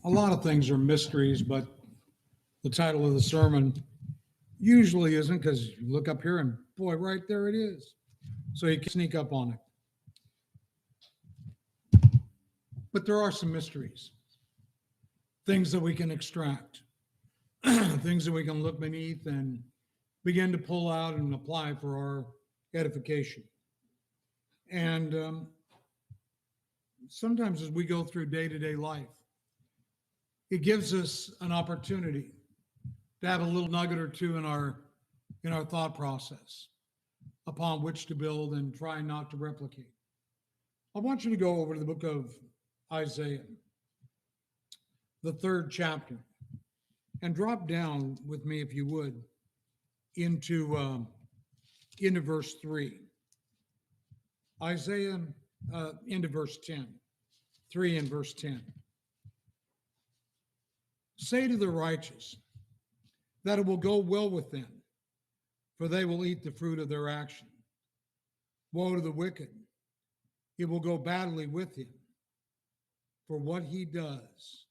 A lot of things are mysteries, but the title of the sermon usually isn't, because you look up here and boy, right there it is. So you can sneak up on it. But there are some mysteries, things that we can extract, things that we can look beneath and begin to pull out and apply for our edification. And sometimes as we go through day-to-day life, it gives us an opportunity to have a little nugget or two in our thought process upon which to build and try not to replicate. I want you to go over to the book of Isaiah, the 3rd chapter, and drop down with me, if you would, into verse 3. Isaiah into verse 10, 3 and verse 10. Say to the righteous that it will go well with them, for they will eat the fruit of their action. Woe to the wicked, it will go badly with him, for what he does,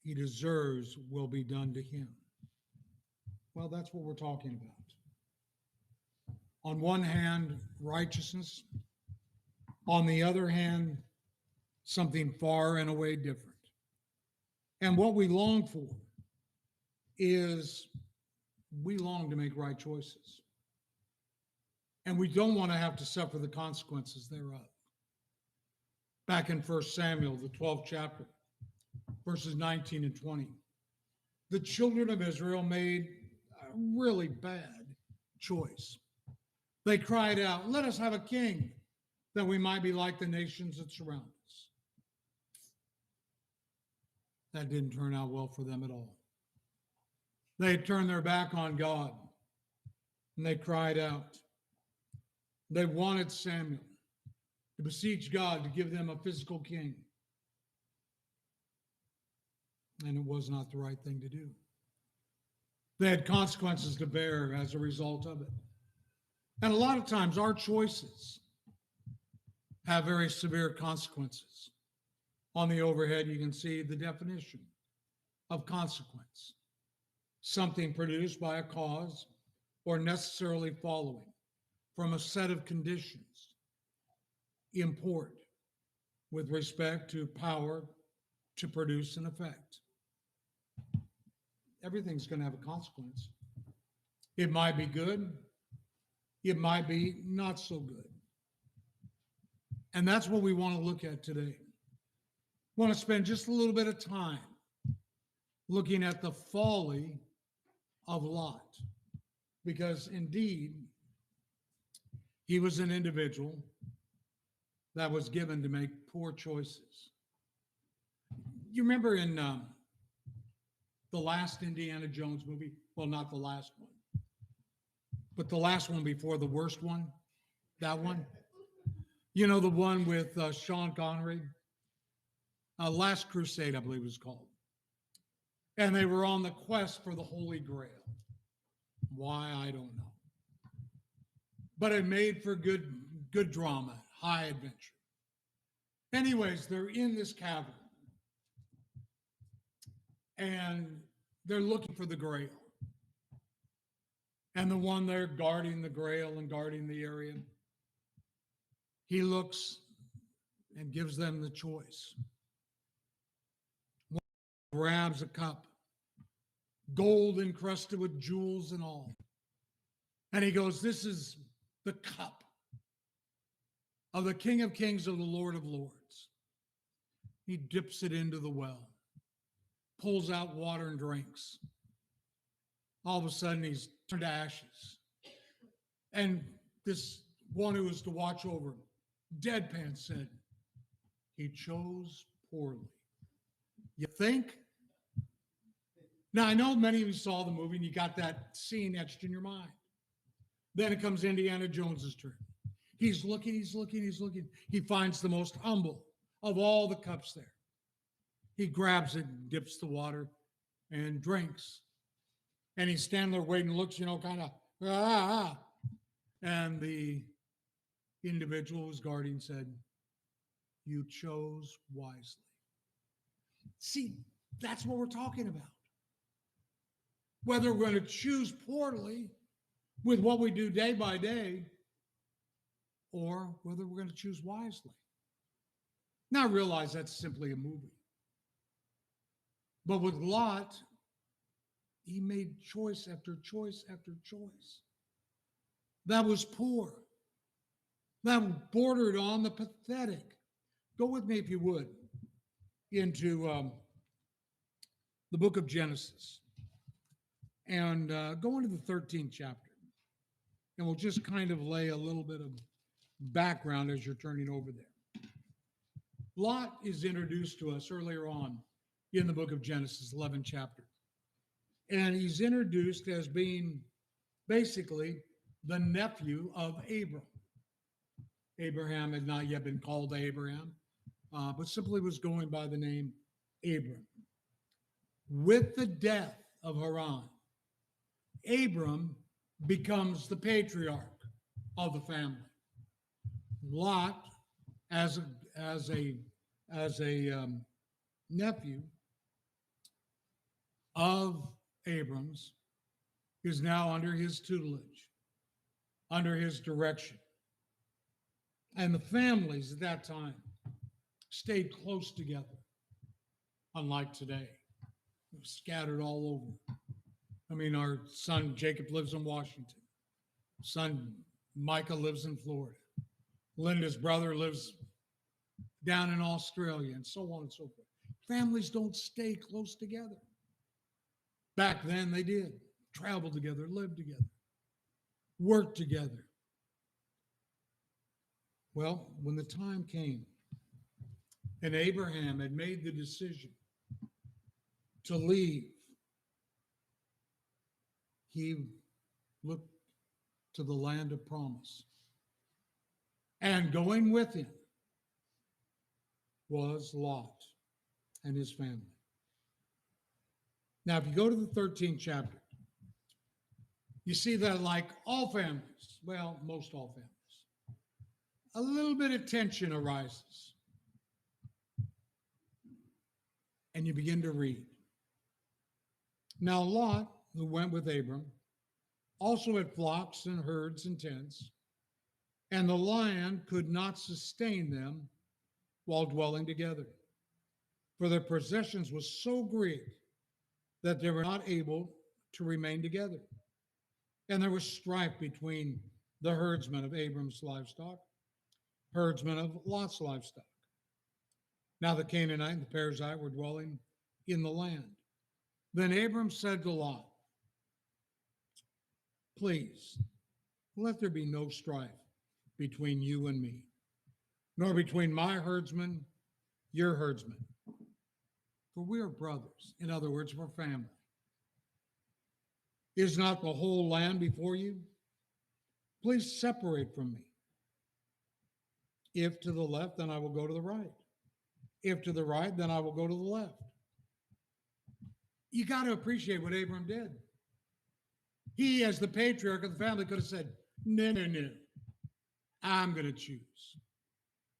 he deserves will be done to him. Well, that's what we're talking about. On one hand, righteousness. On the other hand, something far and away different. And what we long for is we long to make right choices. And we don't want to have to suffer the consequences thereof. Back in 1 Samuel, the 12th chapter, verses 19 and 20, the children of Israel made a really bad choice. They cried out, "Let us have a king, that we might be like the nations that surround us." That didn't turn out well for them at all. They had turned their back on God, and they cried out. They wanted Samuel to beseech God to give them a physical king. And it was not the right thing to do. They had consequences to bear as a result of it. And a lot of times our choices have very severe consequences. On the overhead, you can see the definition of consequence. Something produced by a cause or necessarily following from a set of conditions. Import with respect to power to produce an effect. Everything's going to have a consequence. It might be good. It might be not so good. And that's what we want to look at today. I want to spend just a little bit of time looking at the folly of Lot, because indeed, he was an individual that was given to make poor choices. You remember in the last Indiana Jones movie, well, not the last one, but the last one before the worst one, that one, you know, the one with Sean Connery, Last Crusade, I believe it was called. And they were on the quest for the Holy Grail. Why, I don't know. But it made for good drama, high adventure. Anyways, they're in this cavern. And they're looking for the Grail. And the one there guarding the Grail and guarding the area, he looks and gives them the choice. One grabs a cup, gold encrusted with jewels and all. And he goes, "This is the cup of the King of Kings, of the Lord of Lords." He dips it into the well, pulls out water and drinks. All of a sudden, he's turned to ashes. And this one who was to watch over him, deadpan, said, "He chose poorly." You think? Now, I know many of you saw the movie and you got that scene etched in your mind. Then it comes Indiana Jones's turn. He's looking. He finds the most humble of all the cups there. He grabs it, dips the water, and drinks. And he's standing there waiting, looks, kind of, And the individual who's guarding said, "You chose wisely." See, that's what we're talking about. Whether we're going to choose poorly with what we do day by day, or whether we're going to choose wisely. Now, I realize that's simply a movie. But with Lot, he made choice after choice after choice. That was poor. That bordered on the pathetic. Go with me, if you would, into the book of Genesis. And go into the 13th chapter. And we'll just kind of lay a little bit of background as you're turning over there. Lot is introduced to us earlier on in the book of Genesis, 11th chapter. And he's introduced as being basically the nephew of Abram. Abraham had not yet been called Abraham, but simply was going by the name Abram. With the death of Haran, Abram becomes the patriarch of the family. Lot, as a nephew of Abram's, is now under his tutelage, under his direction. And the families at that time stayed close together, unlike today, scattered all over. I mean, our son Jacob lives in Washington. Son Micah lives in Florida. Linda's brother lives down in Australia, and so on and so forth. Families don't stay close together. Back then they did. Travel together, live together, work together. Well, when the time came and Abraham had made the decision to leave, he looked to the land of promise. And going with him was Lot and his family. Now, if you go to the 13th chapter, you see that, like all families, well, most all families, a little bit of tension arises. And you begin to read. Now, Lot, who went with Abram, also had flocks and herds and tents, and the land could not sustain them while dwelling together. For their possessions was so great that they were not able to remain together. And there was strife between the herdsmen of Abram's livestock, herdsmen of Lot's livestock. Now the Canaanite and the Perizzite were dwelling in the land. Then Abram said to Lot, please, let there be no strife between you and me, nor between my herdsmen, your herdsmen. For we are brothers. In other words, we're family. Is not the whole land before you? Please separate from me. If to the left, then I will go to the right. If to the right, then I will go to the left. You got to appreciate what Abram did. He, as the patriarch of the family, could have said, no, I'm going to choose.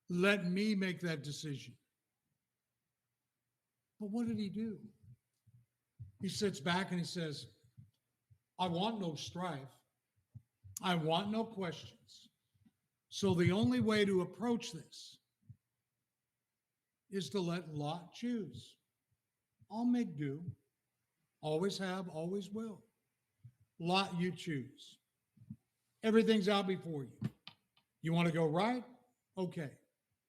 Let me make that decision. But what did he do? He sits back and he says, I want no strife. I want no questions. So the only way to approach this is to let Lot choose. I'll make do. Always have, always will. Lot, you choose. Everything's out before you. You want to go right? Okay.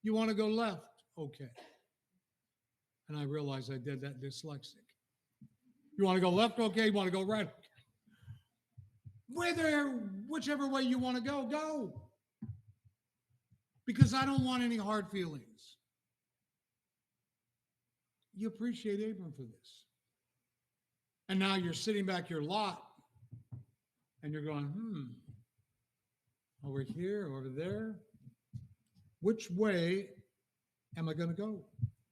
You want to go left? Okay. And I realized I did that dyslexic. You want to go left? Okay. You want to go right? Okay. Whichever way you want to go, go. Because I don't want any hard feelings. You appreciate Abram for this. And now you're sitting back here, Lot, and you're going, over here, over there. Which way am I going to go?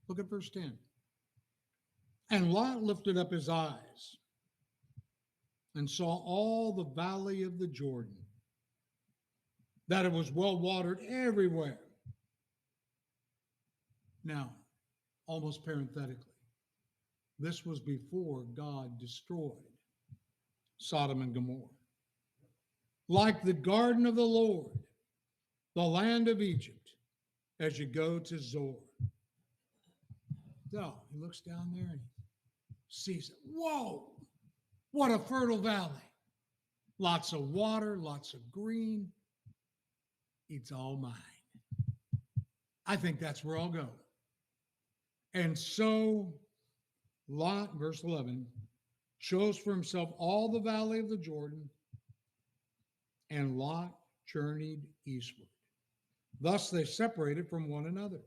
Look at verse 10. And Lot lifted up his eyes and saw all the valley of the Jordan, that it was well watered everywhere. Now, almost parenthetically, This was before God destroyed Sodom and Gomorrah. Like the garden of the Lord, the land of Egypt, as you go to Zoar. So he looks down there and sees it. Whoa, what a fertile valley. Lots of water, lots of green. It's all mine. I think that's where I'll go. And so Lot, verse 11, chose for himself all the valley of the Jordan, and Lot journeyed eastward. Thus they separated from one another.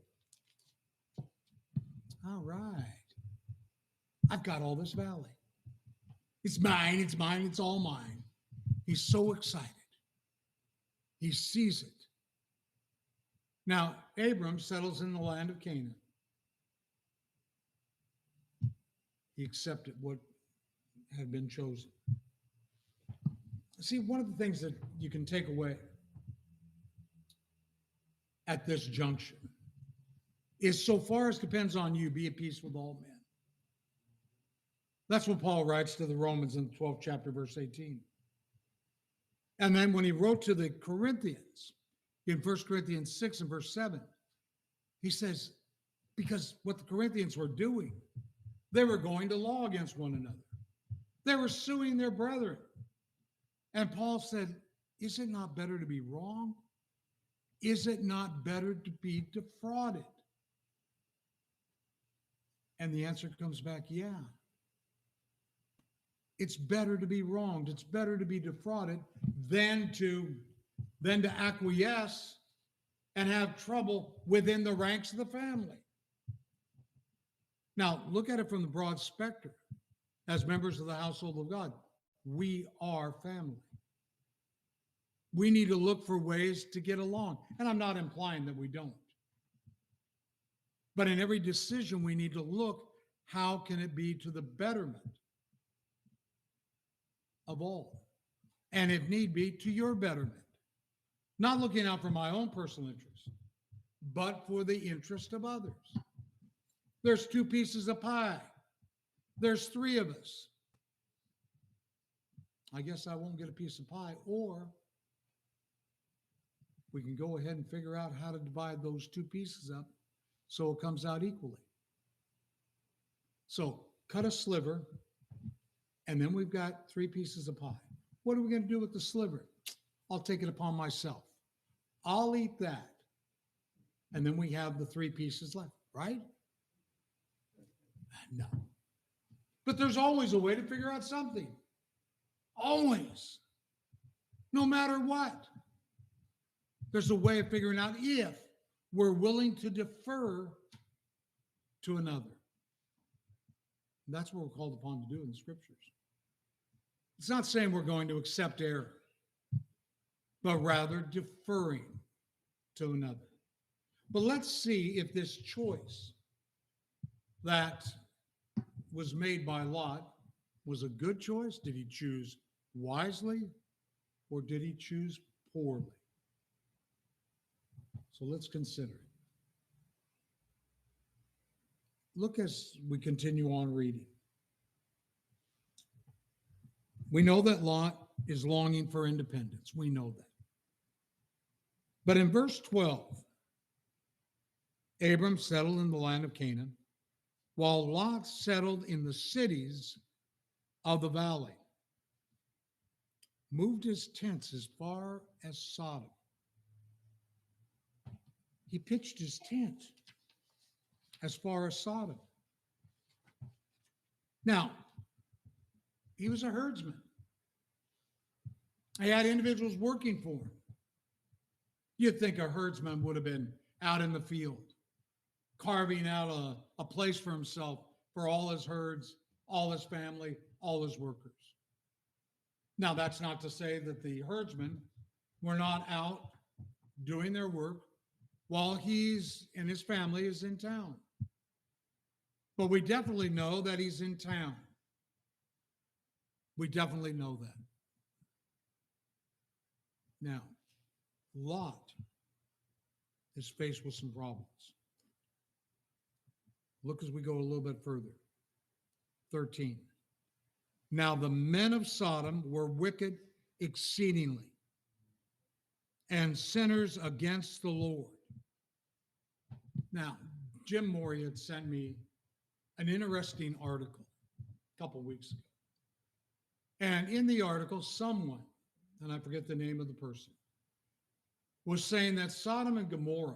All right. I've got all this valley. It's mine, it's mine, it's all mine. He's so excited. He sees it. Now, Abram settles in the land of Canaan. He accepted what had been chosen. See, one of the things that you can take away at this junction is, so far as depends on you, be at peace with all men. That's what Paul writes to the Romans in the 12th chapter, verse 18. And then when he wrote to the Corinthians in 1 Corinthians 6 and verse 7, he says, because what the Corinthians were doing, they were going to law against one another. They were suing their brethren. And Paul said, is it not better to be wrong? Is it not better to be defrauded? And the answer comes back, yeah. It's better to be wronged. It's better to be defrauded than to acquiesce and have trouble within the ranks of the family. Now, look at it from the broad spectrum. As members of the household of God, we are family. We need to look for ways to get along. And I'm not implying that we don't. But in every decision, we need to look, how can it be to the betterment of all? And if need be, to your betterment. Not looking out for my own personal interest, but for the interest of others. There's 2 pieces of pie. There's 3 of us. I guess I won't get a piece of pie, or we can go ahead and figure out how to divide those 2 pieces up so it comes out equally. So cut a sliver, and then we've got 3 pieces of pie. What are we going to do with the sliver? I'll take it upon myself. I'll eat that. And then we have the 3 pieces left, right? No. But there's always a way to figure out something. Always. No matter what. There's a way of figuring out if we're willing to defer to another. And that's what we're called upon to do in the scriptures. It's not saying we're going to accept error, but rather deferring to another. But let's see if this choice that was made by Lot was a good choice. Did he choose wisely, or did he choose poorly? So let's consider it. Look as we continue on reading. We know that Lot is longing for independence. We know that. But in verse 12, Abram settled in the land of Canaan, while Lot settled in the cities of the valley, moved his tents as far as Sodom. He pitched his tent as far as Sodom. Now, he was a herdsman. He had individuals working for him. You'd think a herdsman would have been out in the field, carving out a place for himself, for all his herds, all his family, all his workers. Now, that's not to say that the herdsmen were not out doing their work while he's and his family is in town. But we definitely know that he's in town. We definitely know that. Now, Lot is faced with some problems. Look as we go a little bit further. 13. Now the men of Sodom were wicked exceedingly, and sinners against the Lord. Now, Jim Morey had sent me an interesting article a couple weeks ago. And in the article, someone, and I forget the name of the person, was saying that Sodom and Gomorrah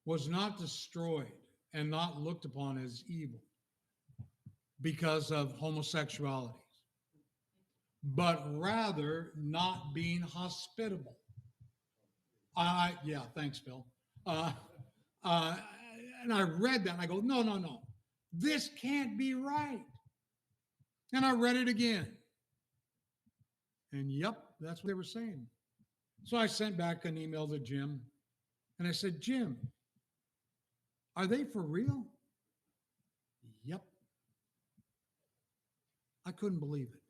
was not destroyed and not looked upon as evil because of homosexuality, but rather not being hospitable. Yeah, thanks, Phil. And I read that and I go, no, this can't be right. And I read it again. And yep, that's what they were saying. So I sent back an email to Jim and I said, Jim, are they for real? Yep. I couldn't believe it.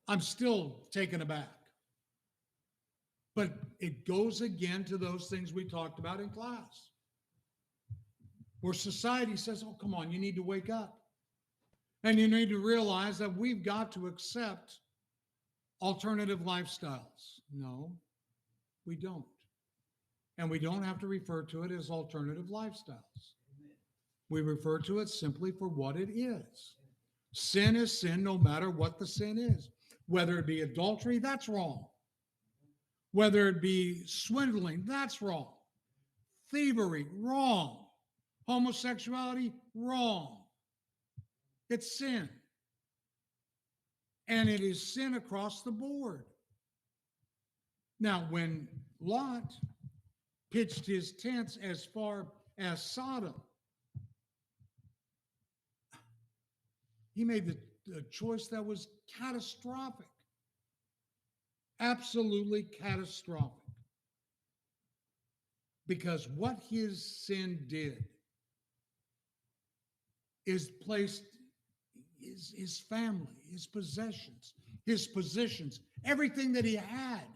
I'm still taken aback. But it goes again to those things we talked about in class, where society says, oh, come on, you need to wake up. And you need to realize that we've got to accept alternative lifestyles. No, we don't. And we don't have to refer to it as alternative lifestyles. We refer to it simply for what it is. Sin is sin no matter what the sin is. Whether it be adultery, that's wrong. Whether it be swindling, that's wrong. Thievery, wrong. Homosexuality, wrong. It's sin. And it is sin across the board. Now, when Lot pitched his tents as far as Sodom, he made the choice that was catastrophic. Absolutely catastrophic. Because what his sin did is placed his family, his possessions, his positions, everything that he had,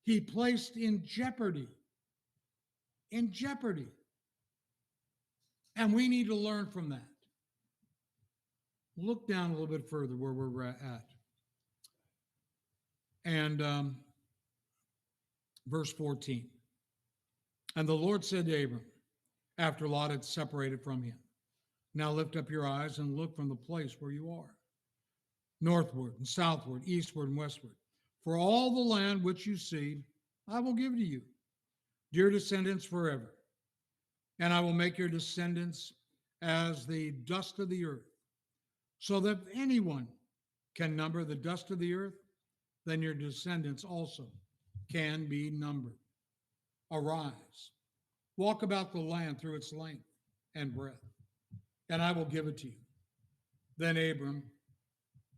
he placed in jeopardy. In jeopardy. And we need to learn from that. Look down a little bit further where we're at. And verse 14. And the Lord said to Abram, after Lot had separated from him, now lift up your eyes and look from the place where you are, northward and southward, eastward and westward. For all the land which you see, I will give to you, dear descendants forever. And I will make your descendants as the dust of the earth, so that if anyone can number the dust of the earth, then your descendants also can be numbered. Arise, walk about the land through its length and breadth, and I will give it to you. Then Abram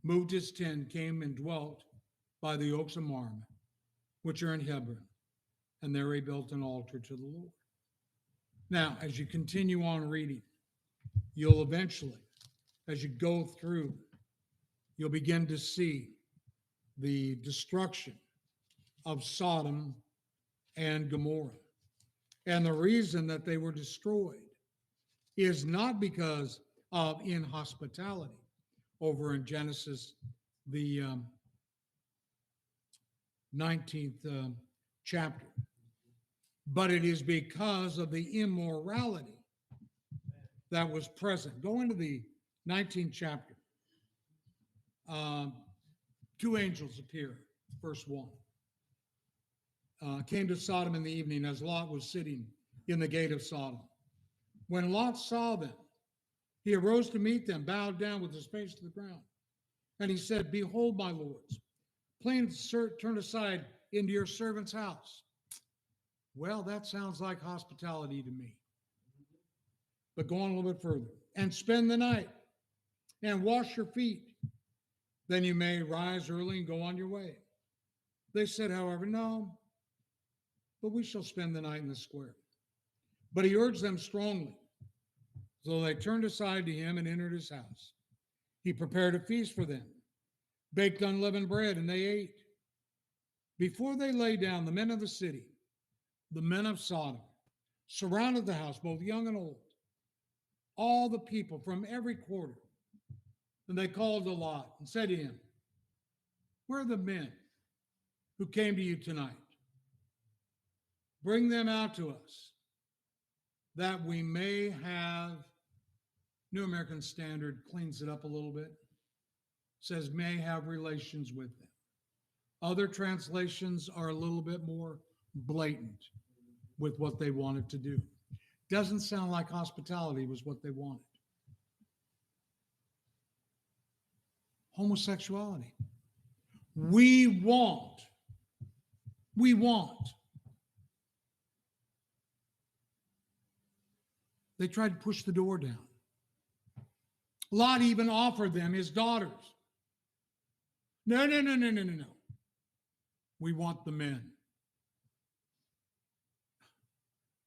moved his tent, came and dwelt by the oaks of Mamre, which are in Hebron, and there he built an altar to the Lord. Now, as you continue on reading, you'll eventually, as you go through, you'll begin to see the destruction of Sodom and Gomorrah. And the reason that they were destroyed is not because of inhospitality. Over in Genesis, the 19th chapter, but it is because of the immorality that was present. Go into the 19th chapter. Two angels appear, verse 1. Came to Sodom in the evening as Lot was sitting in the gate of Sodom. When Lot saw them, he arose to meet them, bowed down with his face to the ground. And he said, behold, my lords, please turn aside into your servant's house. Well, that sounds like hospitality to me. But go on a little bit further. And spend the night and wash your feet. Then you may rise early and go on your way. They said, however, no, but we shall spend the night in the square. But he urged them strongly. So they turned aside to him and entered his house. He prepared a feast for them, baked unleavened bread, and they ate. Before they lay down, the men of the city, the men of Sodom, surrounded the house, both young and old, all the people from every quarter. And they called to Lot and said to him, where are the men who came to you tonight? Bring them out to us, that we may have, New American Standard cleans it up a little bit, says may have relations with them. Other translations are a little bit more blatant with what they wanted to do. Doesn't sound like hospitality was what they wanted. Homosexuality. We want. They tried to push the door down. Lot even offered them his daughters. No. We want the men.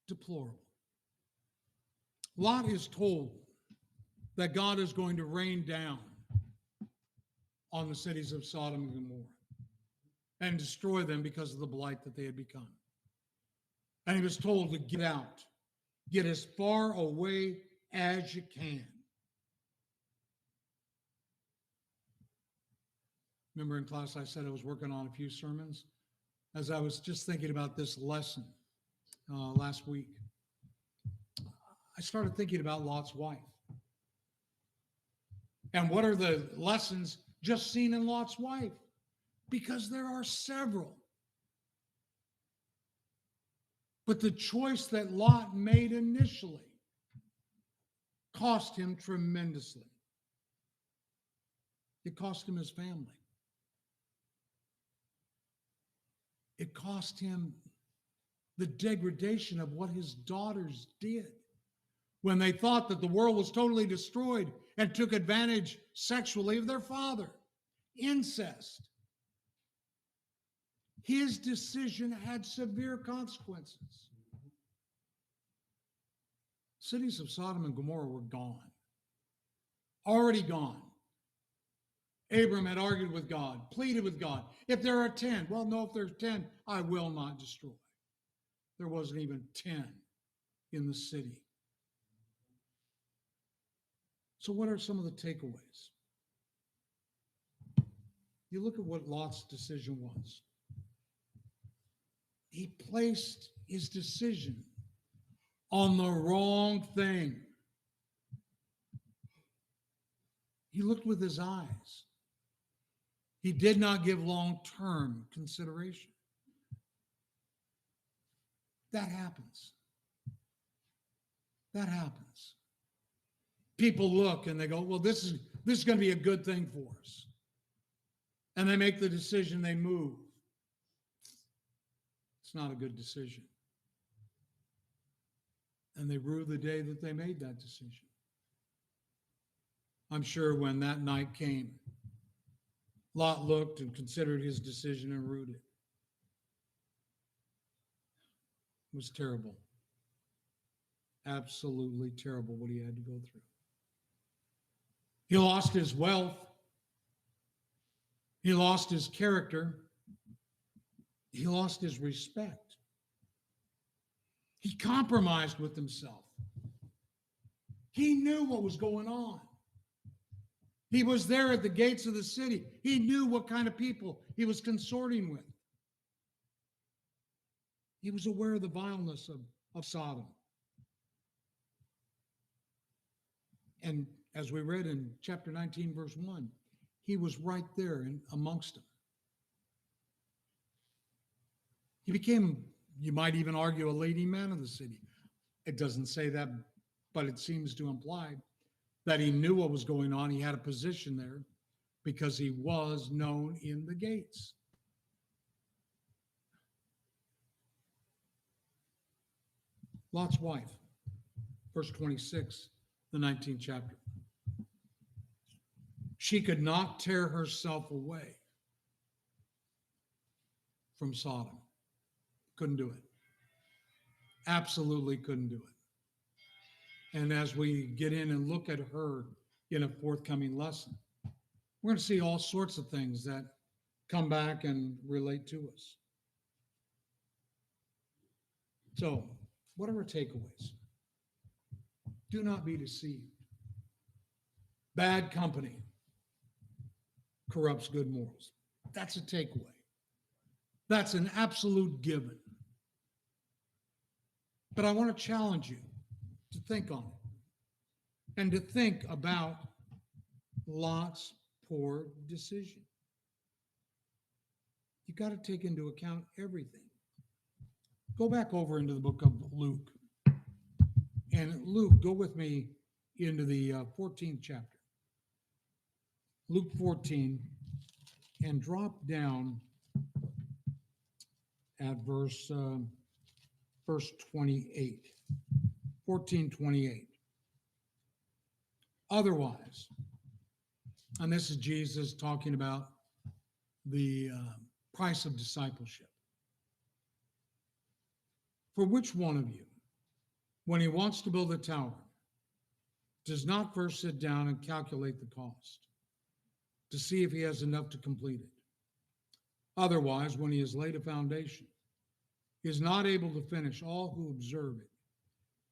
Deplorable. Lot is told that God is going to rain down on the cities of Sodom and Gomorrah and destroy them because of the blight that they had become. And he was told to get out, get as far away as you can. Remember in class I said I was working on a few sermons? As I was just thinking about this lesson last week, I started thinking about Lot's wife. And what are the lessons just seen in Lot's wife? Because there are several. But the choice that Lot made initially cost him tremendously. It cost him his family. It cost him the degradation of what his daughters did when they thought that the world was totally destroyed and took advantage sexually of their father. Incest. His decision had severe consequences. Cities of Sodom and Gomorrah were gone. Already gone. Abram had argued with God, pleaded with God. If there are 10, well, no, if there's 10, I will not destroy. There wasn't even 10 in the city. So what are some of the takeaways? You look at what Lot's decision was. He placed his decision on the wrong thing. He looked with his eyes. He did not give long-term consideration. That happens. That happens. People look and they go, well, this is going to be a good thing for us. And they make the decision, they move. It's not a good decision. And they rue the day that they made that decision. I'm sure when that night came, Lot looked and considered his decision and rued it. It was terrible. Absolutely terrible what he had to go through. He lost his wealth. He lost his character. He lost his respect. He compromised with himself. He knew what was going on. He was there at the gates of the city. He knew what kind of people he was consorting with. He was aware of the vileness of Sodom. And as we read in chapter 19, verse 1, he was right there amongst them. He became, you might even argue, a leading man of the city. It doesn't say that, but it seems to imply that he knew what was going on. He had a position there because he was known in the gates. Lot's wife, verse 26, the 19th chapter. She could not tear herself away from Sodom. Couldn't do it. Absolutely couldn't do it. And as we get in and look at her in a forthcoming lesson, we're going to see all sorts of things that come back and relate to us. So, what are our takeaways? Do not be deceived. Bad company corrupts good morals. That's a takeaway. That's an absolute given. But I want to challenge you to think on it and to think about Lot's poor decision. You got to take into account everything. Go back over into the book of Luke. And Luke, go with me into the 14th chapter. Luke 14, and drop down at verse 28. 14:28. Otherwise, and this is Jesus talking about the price of discipleship. For which one of you, when he wants to build a tower, does not first sit down and calculate the cost to see if he has enough to complete it? Otherwise, when he has laid a foundation, he is not able to finish. All who observe it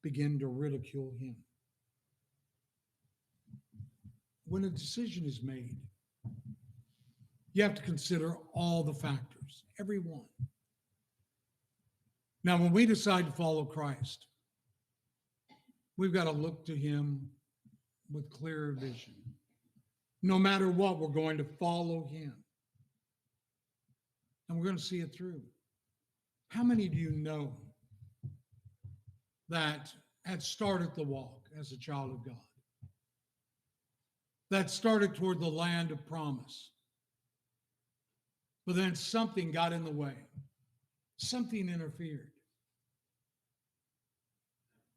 begin to ridicule him. When a decision is made, you have to consider all the factors, every one. Now, when we decide to follow Christ, we've got to look to him with clearer vision. No matter what, we're going to follow him. And we're going to see it through. How many do you know that had started the walk as a child of God? That started toward the land of promise. But then something got in the way. Something interfered.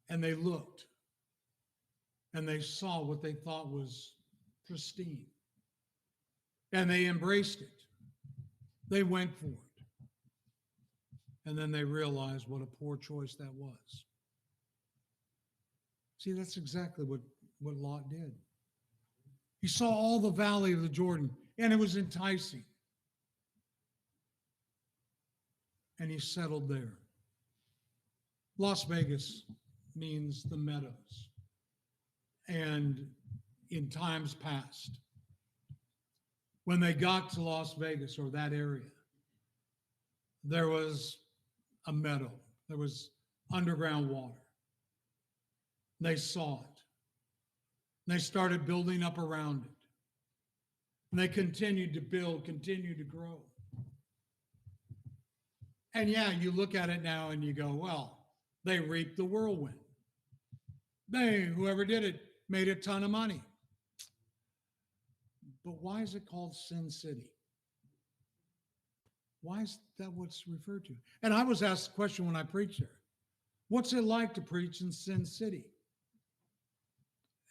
And they looked. And they saw what they thought was pristine. And they embraced it. They went for it. And then they realized what a poor choice that was. See, that's exactly what Lot did. He saw all the valley of the Jordan, and it was enticing. And he settled there. Las Vegas means the meadows. And in times past, when they got to Las Vegas or that area, there was a meadow. There was underground water. They saw it. They started building up around it. And they continued to build, continued to grow. And yeah, you look at it now and you go, well, they reaped the whirlwind. Whoever did it, made a ton of money. But why is it called Sin City? Why is that what's referred to? And I was asked the question when I preached there. What's it like to preach in Sin City?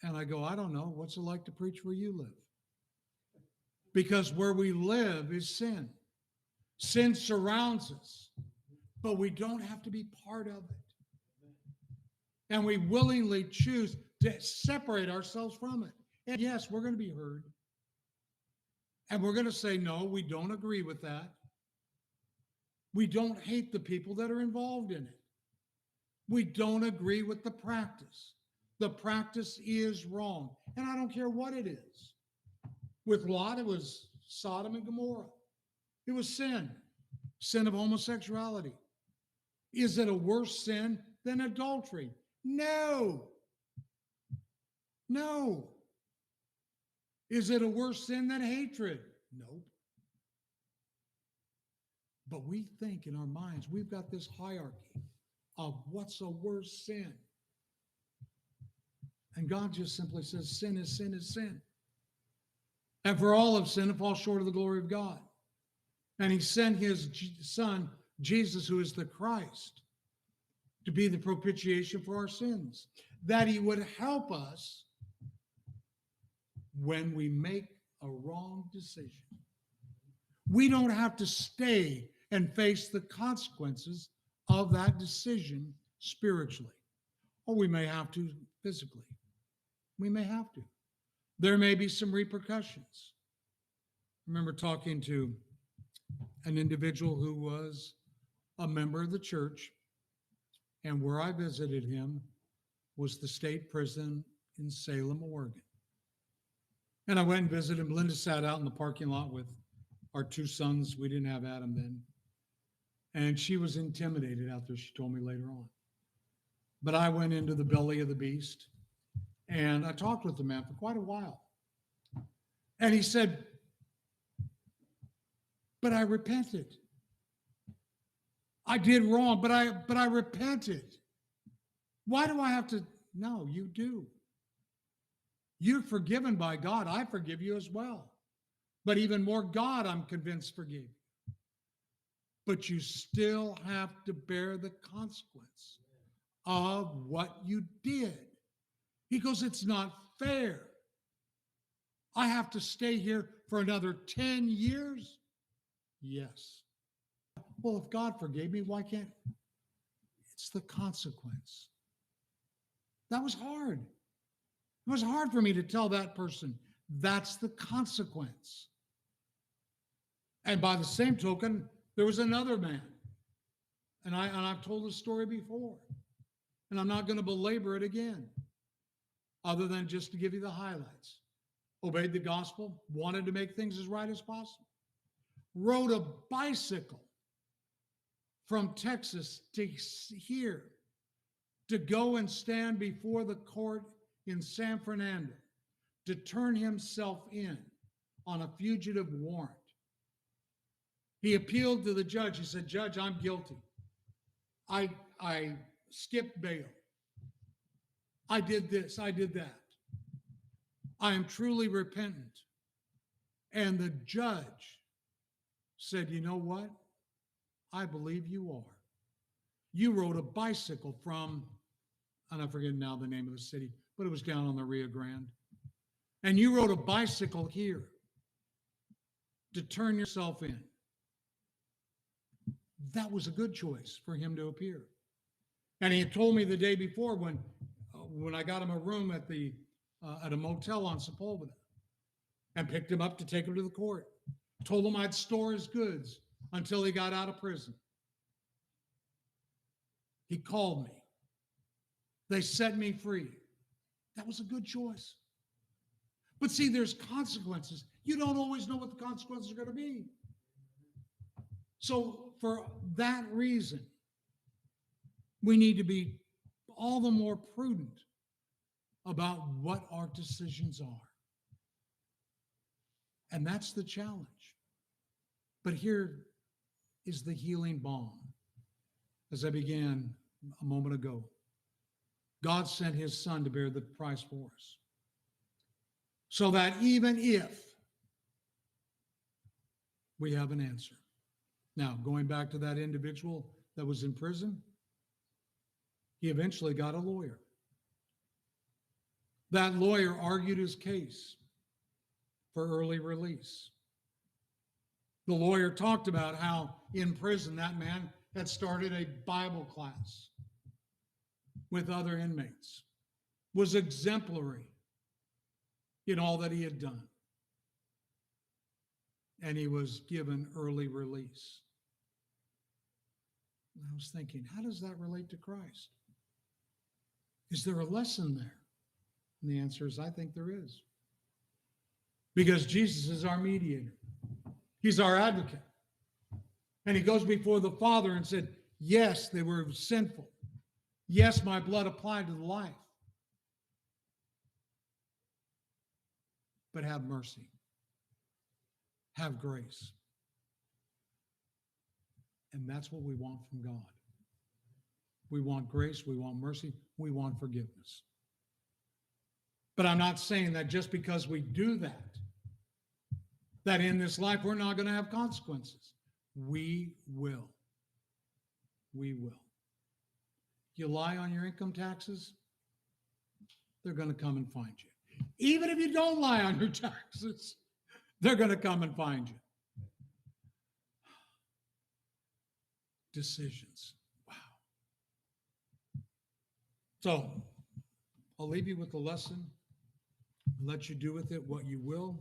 And I go, I don't know. What's it like to preach where you live? Because where we live is sin. Sin surrounds us, but we don't have to be part of it. And we willingly choose to separate ourselves from it. And yes, we're going to be heard. And we're going to say, no, we don't agree with that. We don't hate the people that are involved in it. We don't agree with the practice. The practice is wrong. And I don't care what it is. With Lot, it was Sodom and Gomorrah. It was sin. Sin of homosexuality. Is it a worse sin than adultery? No. No. Is it a worse sin than hatred? Nope. But we think in our minds, we've got this hierarchy of what's a worse sin. And God just simply says, sin is sin is sin. And for all of sin, it falls short of the glory of God. And he sent his son, Jesus, who is the Christ, to be the propitiation for our sins, that he would help us when we make a wrong decision. We don't have to stay and face the consequences of that decision spiritually. Or we may have to physically. We may have to. There may be some repercussions. I remember talking to an individual who was a member of the church, and where I visited him was the state prison in Salem, Oregon. And I went and visited him. Linda sat out in the parking lot with our two sons. We didn't have Adam then. And she was intimidated out there, she told me later on. But I went into the belly of the beast and I talked with the man for quite a while. And he said, but I repented. I did wrong, but I repented. Why do I have to? No, you do. You're forgiven by God. I forgive you as well. But even more, God, I'm convinced, forgave you. But you still have to bear the consequence of what you did. He goes, it's not fair. I have to stay here for another 10 years? Yes. Well, if God forgave me, why can't? It's the consequence. That was hard. It was hard for me to tell that person, that's the consequence. And by the same token, there was another man. And I've told this story before. And I'm not going to belabor it again, other than just to give you the highlights. Obeyed the gospel, wanted to make things as right as possible. Rode a bicycle from Texas to here to go and stand before the court in San Fernando to turn himself in on a fugitive warrant. He appealed to the judge. He said, Judge, I'm guilty. I skipped bail. I did this, I did that. I am truly repentant. And the judge said, you know what? I believe you are. You rode a bicycle from, and I forget now the name of the city, but it was down on the Rio Grande. And you rode a bicycle here to turn yourself in. That was a good choice for him to appear. And he had told me the day before when I got him a room at a motel on Sepulveda and picked him up to take him to the court. Told him I'd store his goods until he got out of prison. He called me. They set me free. That was a good choice. But see, there's consequences. You don't always know what the consequences are going to be. So for that reason, we need to be all the more prudent about what our decisions are. And that's the challenge. But here is the healing balm. As I began a moment ago, God sent his son to bear the price for us. So that even if we have an answer. Now, going back to that individual that was in prison, he eventually got a lawyer. That lawyer argued his case for early release. The lawyer talked about how in prison that man had started a Bible class with other inmates, was exemplary in all that he had done. And he was given early release. And I was thinking, how does that relate to Christ? Is there a lesson there? And the answer is, I think there is. Because Jesus is our mediator. He's our advocate. And he goes before the Father and said, yes, they were sinful. Yes, my blood applied to the life. But have mercy. Have grace. And that's what we want from God. We want grace, we want mercy, we want forgiveness. But I'm not saying that just because we do that in this life we're not going to have consequences. We will. We will. You lie on your income taxes, they're going to come and find you. Even if you don't lie on your taxes, they're going to come and find you. Decisions. Wow. So I'll leave you with the lesson, let you do with it what you will.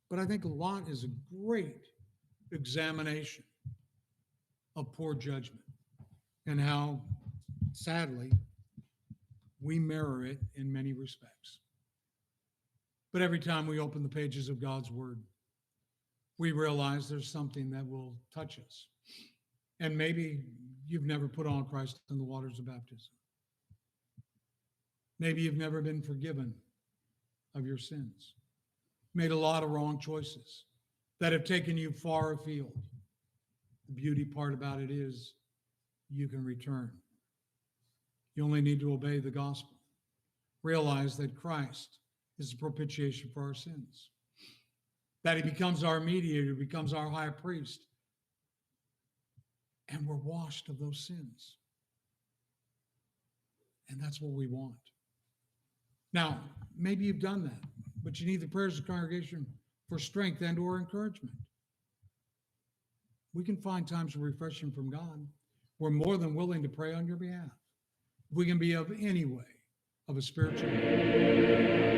But I think Lot is a great examination of poor judgment and how, sadly, We mirror it in many respects. But every time we open the pages of God's Word, we realize there's something that will touch us. And maybe you've never put on Christ in the waters of baptism. Maybe you've never been forgiven of your sins. Made a lot of wrong choices that have taken you far afield. The beauty part about it is you can return. You only need to obey the gospel. Realize that Christ is the propitiation for our sins. That he becomes our mediator, becomes our high priest. And we're washed of those sins. And that's what we want. Now, maybe you've done that, but you need the prayers of the congregation for strength and or encouragement. We can find times of refreshing from God. We're more than willing to pray on your behalf. If we can be of any way of a spiritual help.